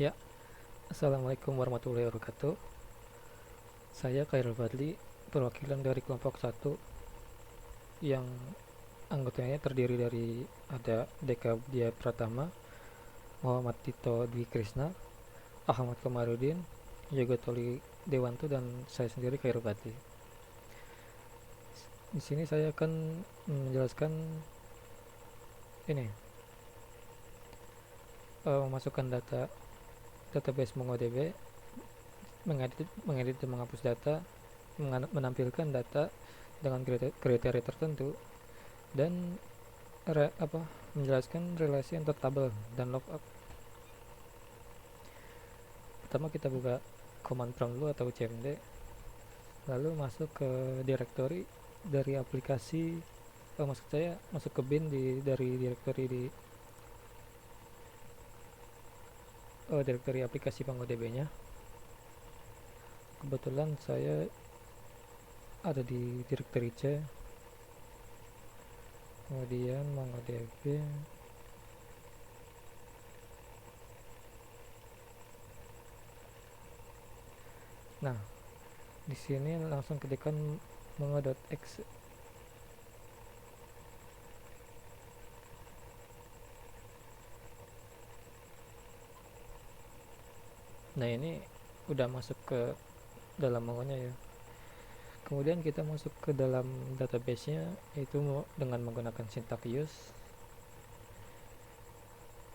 Ya, Assalamualaikum warahmatullahi wabarakatuh. Saya Khairul Fadli, perwakilan dari kelompok satu yang anggotanya terdiri dari ada Deka Dia Pratama, Muhammad Tito Dwi Krisna, Ahmad Komarudin, Yoga Toli Dewanto, dan saya sendiri Khairul Fadli. Di sini saya akan menjelaskan ini, memasukkan data database MongoDB, mengedit dan menghapus data, menampilkan data dengan kriteria tertentu, dan menjelaskan relasi antar tabel dan lookup. Pertama kita buka command prompt dulu atau cmd, lalu masuk ke directory dari aplikasi, maksud saya masuk ke bin dari directory directory aplikasi MongoDB nya. Kebetulan saya ada di directory C, kemudian MongoDB. Nah, di sini langsung ketikkan mongo.exe. Nah, ini udah masuk ke dalam mongonya ya. Kemudian kita masuk ke dalam database-nya, itu dengan menggunakan syntax use.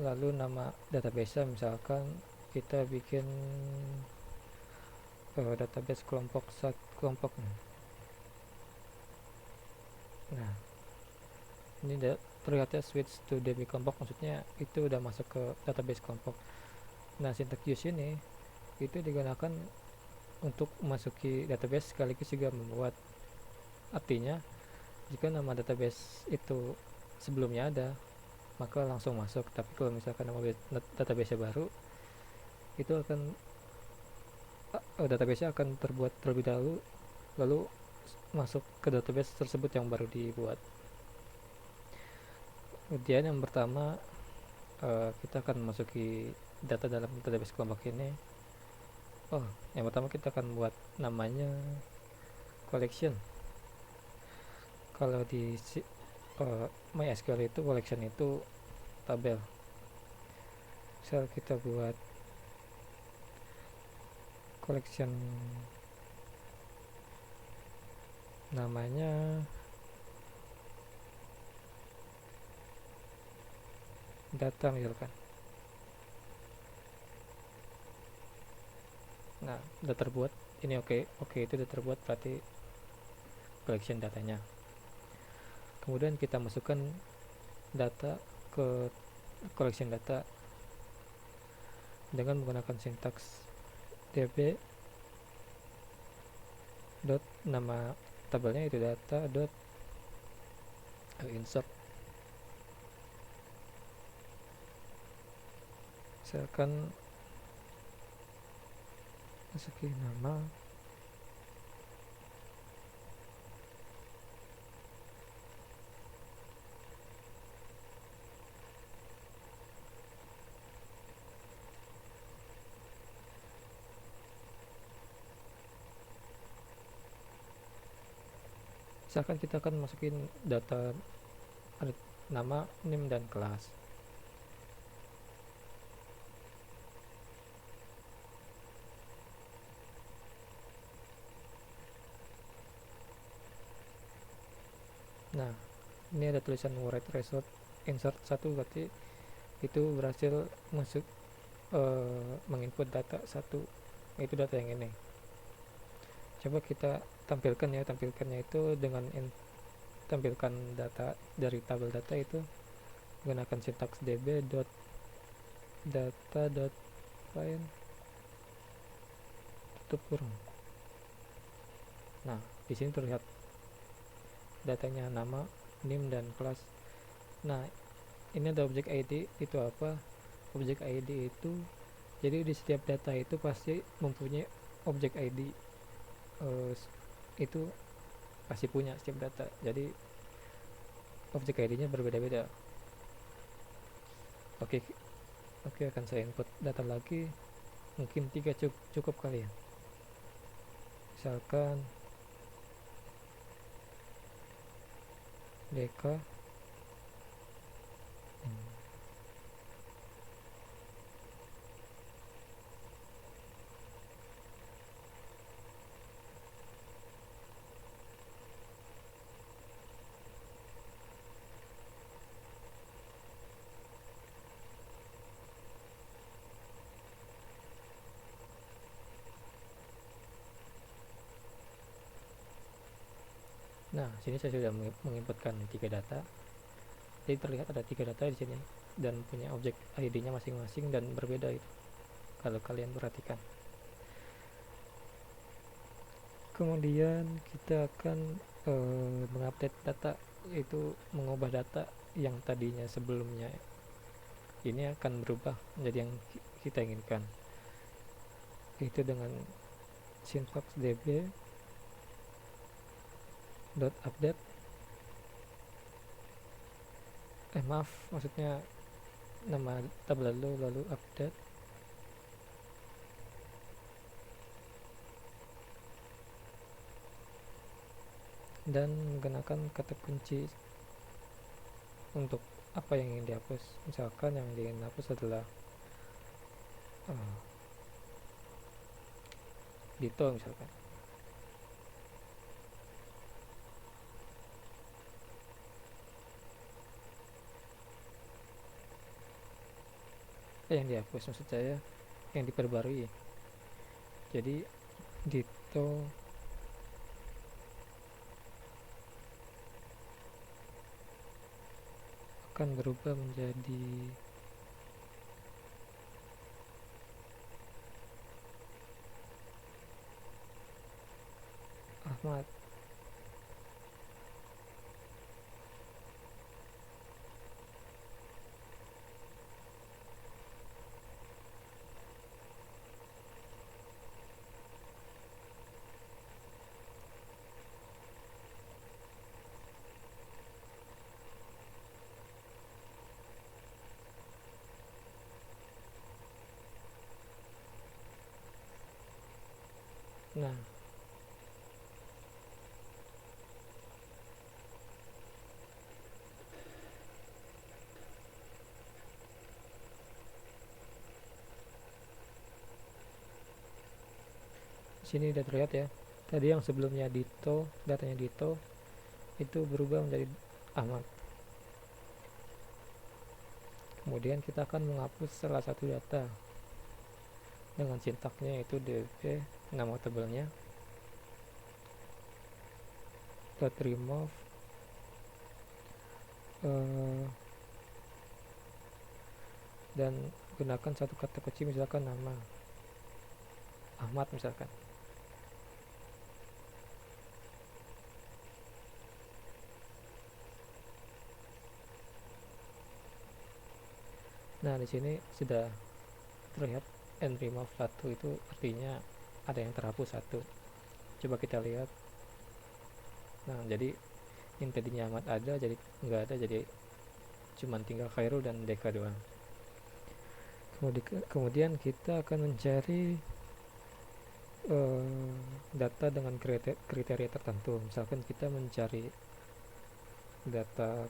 Lalu nama database-nya misalkan kita bikin database kelompok. Nah, ini terlihatnya switch to DB kelompok, maksudnya itu udah masuk ke database kelompok. Nah, syntax use ini itu digunakan untuk memasuki database sekaligus juga membuat. Artinya jika nama database itu sebelumnya ada, maka langsung masuk. Tapi kalau misalkan nama database baru, itu akan database akan terbuat terlebih dahulu, lalu masuk ke database tersebut yang baru dibuat. Kemudian yang pertama, kita akan masuki data dalam database kelompok ini. Yang pertama kita akan buat namanya collection. Kalau di MySQL itu collection itu tabel. Misal kita buat collection namanya data misalkan. Nah, udah terbuat ini. Oke, itu udah terbuat, berarti collection datanya. Kemudian kita masukkan data ke collection data dengan menggunakan sintaks db dot nama tabelnya itu data dot insert. Misalkan masukin nama misalkan kita akan masukin data, ada nama, name, dan kelas. Nah, ini ada tulisan write result insert 1, berarti itu berhasil masuk menginput data 1, itu data yang ini. Coba kita tampilkannya itu dengan tampilkan data dari tabel data itu menggunakan sintaks db dot data dot find tutup kurung. Nah, di sini terlihat datanya nama, name, dan kelas. Nah, ini ada objek ID. Itu apa? Objek ID itu, jadi di setiap data itu pasti mempunyai objek ID. Itu pasti punya setiap data, jadi objek ID nya berbeda-beda. Oke, Oke, akan saya input data lagi, mungkin 3 cukup kali ya. Misalkan deka. Nah, sini saya sudah menginputkan 3 data. Jadi terlihat ada 3 data di sini dan punya objek ID-nya masing-masing dan berbeda itu. Kalau kalian perhatikan. Kemudian kita akan mengupdate data, yaitu mengubah data yang tadinya sebelumnya ini akan berubah menjadi yang kita inginkan, yaitu dengan syntax db dot update maaf, maksudnya nama tabel lalu update dan menggunakan kata kunci untuk apa yang ingin dihapus. Misalkan yang ingin dihapus adalah Dito misalkan. Yang dihapus maksud saya yang diperbarui. Jadi Dito akan berubah menjadi Ahmad. Nah, sini udah terlihat ya. Tadi yang sebelumnya Dito, datanya Dito itu berubah menjadi Ahmad. Kemudian kita akan menghapus salah satu data dengan sintaknya yaitu db nama tabelnya dot remove dan gunakan satu kata kunci, misalkan nama Ahmad misalkan. Nah, di sini sudah terlihat and remove satu, itu artinya ada yang terhapus satu. Coba kita lihat. Nah, jadi yang tadinya Ahmad ada jadi nggak ada, jadi cuman tinggal Khairul dan Deka doang. Kemudian kita akan mencari data dengan kriteria tertentu. Misalkan kita mencari data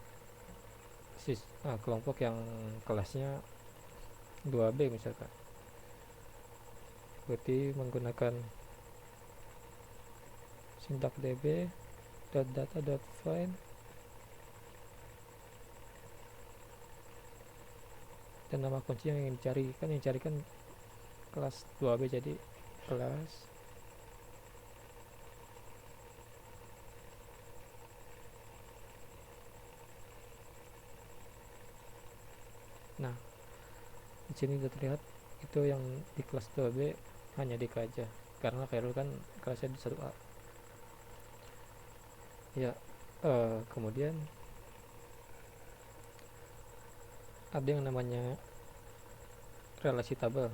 kelompok yang kelasnya 2B misalkan, berarti menggunakan syntax db .data.find dan nama kunci yang ingin dicari. Kan yang dicari kan kelas 2B, jadi kelas nah di sini sudah terlihat itu yang di kelas 2B hanya Dika aja karena Khairul kan kelasnya di 1A ya. Kemudian ada yang namanya relasi tabel.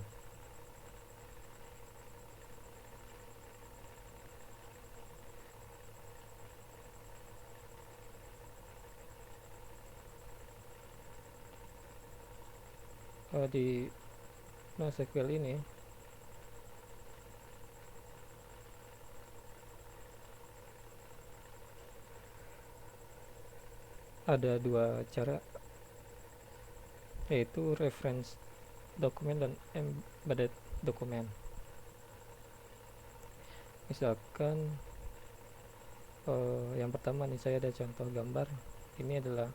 di NoSQL ini ada dua cara, yaitu reference dokumen dan embedded dokumen. Misalkan yang pertama nih, saya ada contoh gambar. Ini adalah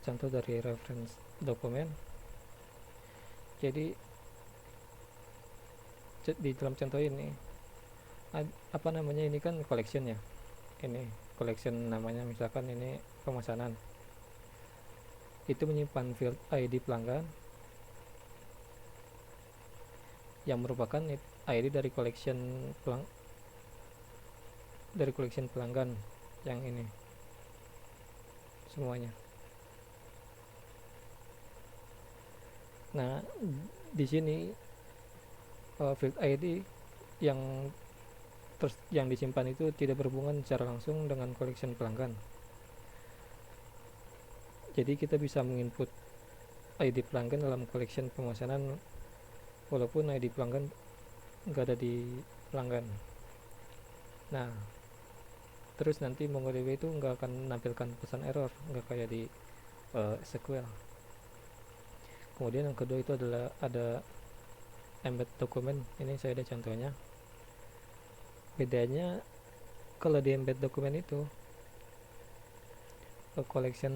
contoh dari reference dokumen. Jadi di dalam contoh ini apa namanya, ini kan collection ya, ini collection namanya, misalkan ini pemesanan, itu menyimpan field ID pelanggan yang merupakan ID dari collection pelanggan yang ini semuanya. Nah, di sini field ID yang disimpan itu tidak berhubungan secara langsung dengan collection pelanggan. Jadi kita bisa menginput ID pelanggan dalam collection pemesanan walaupun ID pelanggan nggak ada di pelanggan. Nah, terus nanti MongoDB itu nggak akan menampilkan pesan error, nggak kayak di SQL. Kemudian yang kedua itu adalah ada embed dokumen. Ini saya ada contohnya. Bedanya kalau di embed dokumen itu collection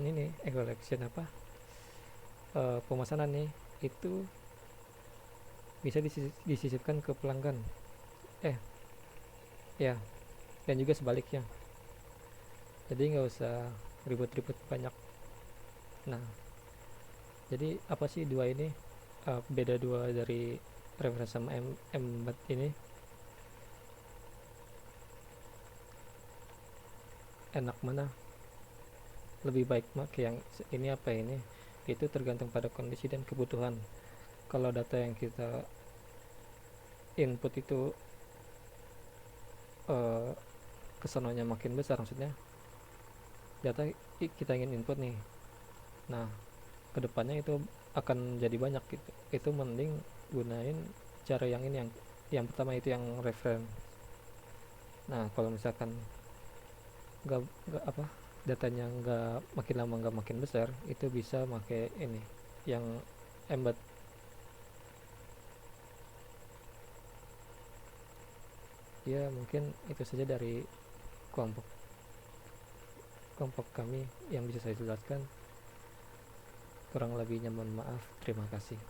pemesanan nih itu bisa disisipkan ke pelanggan, ya, dan juga sebaliknya. Jadi nggak usah ribet-ribet banyak. Nah, jadi apa sih dua ini, beda dua dari reference sama embed ini? Enak mana, lebih baik pakai yang ini apa ini, itu tergantung pada kondisi dan kebutuhan. Kalau data yang kita input itu kesononya makin besar, maksudnya data kita ingin input nih, nah kedepannya itu akan jadi banyak gitu, itu mending gunain cara yang ini, yang pertama itu yang reference. Nah, kalau misalkan nggak datanya nggak makin lama nggak makin besar, itu bisa pakai ini yang embed. Ya, mungkin itu saja dari kelompok kami yang bisa saya jelaskan. Kurang lebihnya mohon maaf. Terima kasih.